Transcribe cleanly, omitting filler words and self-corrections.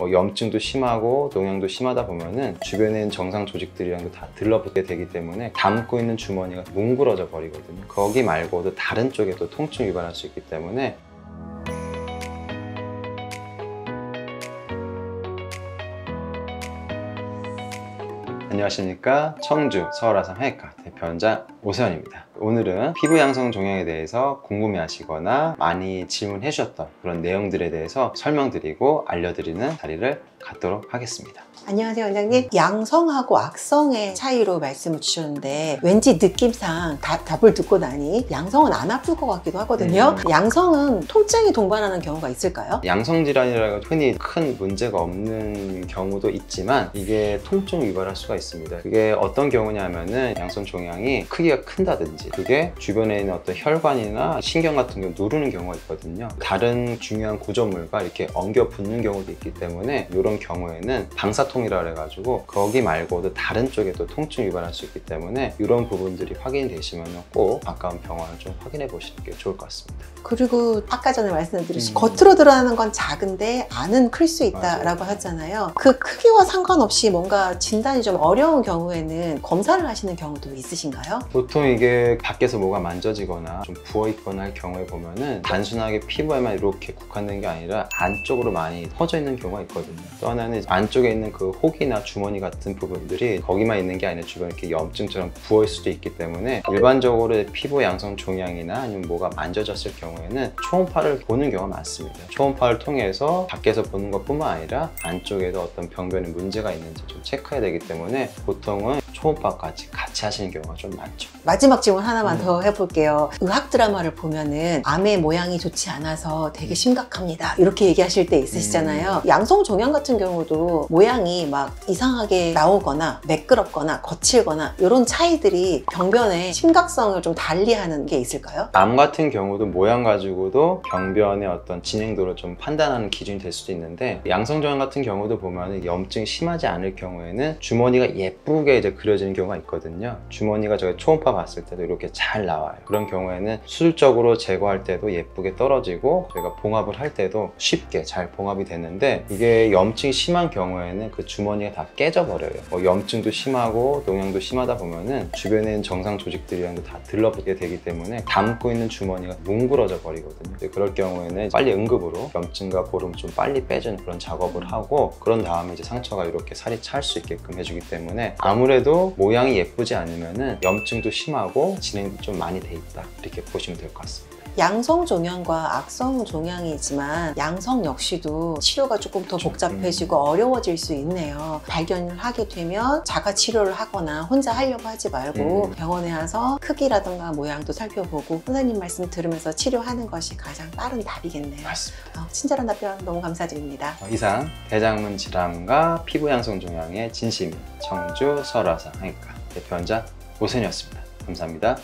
염증도 심하고 농양도 심하다 보면은 주변에 있는 정상 조직들이랑도 다 들러붙게 되기 때문에 담고 있는 주머니가 뭉그러져 버리거든요. 거기 말고도 다른 쪽에도 통증 유발할 수 있기 때문에 안녕하십니까. 청주 서울아산해외과 대표원장 오세현입니다. 오늘은 피부 양성 종양에 대해서 궁금해하시거나 많이 질문해 주셨던 그런 내용들에 대해서 설명드리고 알려드리는 자리를 갖도록 하겠습니다. 안녕하세요 원장님. 양성하고 악성의 차이로 말씀을 주셨는데 왠지 느낌상 답을 듣고 나니 양성은 안 아플 것 같기도 하거든요. 양성은 통증이 동반하는 경우가 있을까요? 양성 질환이라고 흔히 큰 문제가 없는 경우도 있지만 이게 통증 유발할 수가 있습니다. 그게 어떤 경우냐면은 양성 종양이 크기가 큰다든지 그게 주변에 있는 어떤 혈관이나 신경 같은 거 누르는 경우가 있거든요. 다른 중요한 구조물과 이렇게 엉겨 붙는 경우도 있기 때문에 이런 경우에는 방사통이라 해가지고 거기 말고도 다른 쪽에도 통증 유발할 수 있기 때문에 이런 부분들이 확인되시면 꼭 가까운 병원을 좀 확인해 보시는 게 좋을 것 같습니다. 그리고 아까 전에 말씀드린 겉으로 드러나는 건 작은데 안은 클 수 있다라고 하잖아요. 그 크기와 상관없이 뭔가 진단이 좀 어려운 경우에는 검사를 하시는 경우도 있으신가요? 보통 이게 밖에서 뭐가 만져지거나 좀 부어있거나 할 경우에 보면은 단순하게 피부에만 이렇게 국한된 게 아니라 안쪽으로 많이 퍼져 있는 경우가 있거든요. 또 하나는 안쪽에 있는 그 혹이나 주머니 같은 부분들이 거기만 있는 게 아니라 주변에 이렇게 염증처럼 부어있을 수도 있기 때문에 일반적으로 피부 양성 종양이나 아니면 뭐가 만져졌을 경우에는 초음파를 보는 경우가 많습니다. 초음파를 통해서 밖에서 보는 것 뿐만 아니라 안쪽에도 어떤 병변에 문제가 있는지 좀 체크해야 되기 때문에 보통은 초음파까지 같이 하시는 경우가 좀 많죠. 마지막 질문 하나만 더 해볼게요. 의학 드라마를 보면은 암의 모양이 좋지 않아서 되게 심각합니다 이렇게 얘기하실 때 있으시잖아요. 양성 종양 같은 경우도 모양이 막 이상하게 나오거나 매끄럽거나 거칠거나 이런 차이들이 병변의 심각성을 좀 달리하는 게 있을까요? 암 같은 경우도 모양 가지고도 병변의 어떤 진행도를 좀 판단하는 기준이 될 수도 있는데 양성 종양 같은 경우도 보면 염증이 심하지 않을 경우에는 주머니가 예쁘게 이제 그려지는 경우가 있거든요. 주머니가 저희 초음파 봤을 때도 이렇게 잘 나와요. 그런 경우에는 수술적으로 제거할 때도 예쁘게 떨어지고 저희가 봉합을 할 때도 쉽게 잘 봉합이 되는데 이게 염증이 심한 경우에는 그 주머니가 다 깨져버려요. 염증도 심하고 농양도 심하다 보면은 주변에 있는 정상 조직들이랑도 다 들러붙게 되기 때문에 담고 있는 주머니가 뭉그러져 버리거든요. 그럴 경우에는 빨리 응급으로 염증과 보름을 좀 빨리 빼주는 그런 작업을 하고 그런 다음에 이제 상처가 이렇게 살이 찰 수 있게끔 해주기 때문에 아무래도 모양이 예쁘지 않으면은 염증도 심하고 진행도 좀 많이 돼 있다 이렇게 보시면 될 것 같습니다. 양성 종양과 악성 종양이지만 양성 역시도 치료가 조금 더 복잡해지고 어려워질 수 있네요. 발견을 하게 되면 자가 치료를 하거나 혼자 하려고 하지 말고 병원에 와서 크기라든가 모양도 살펴보고 선생님 말씀 들으면서 치료하는 것이 가장 빠른 답이겠네요. 맞습니다. 친절한 답변 너무 감사드립니다. 이상 대장문 질환과 피부 양성 종양의 진심인 청주 서울아산해외과 대표원장 오세현이었습니다. 감사합니다.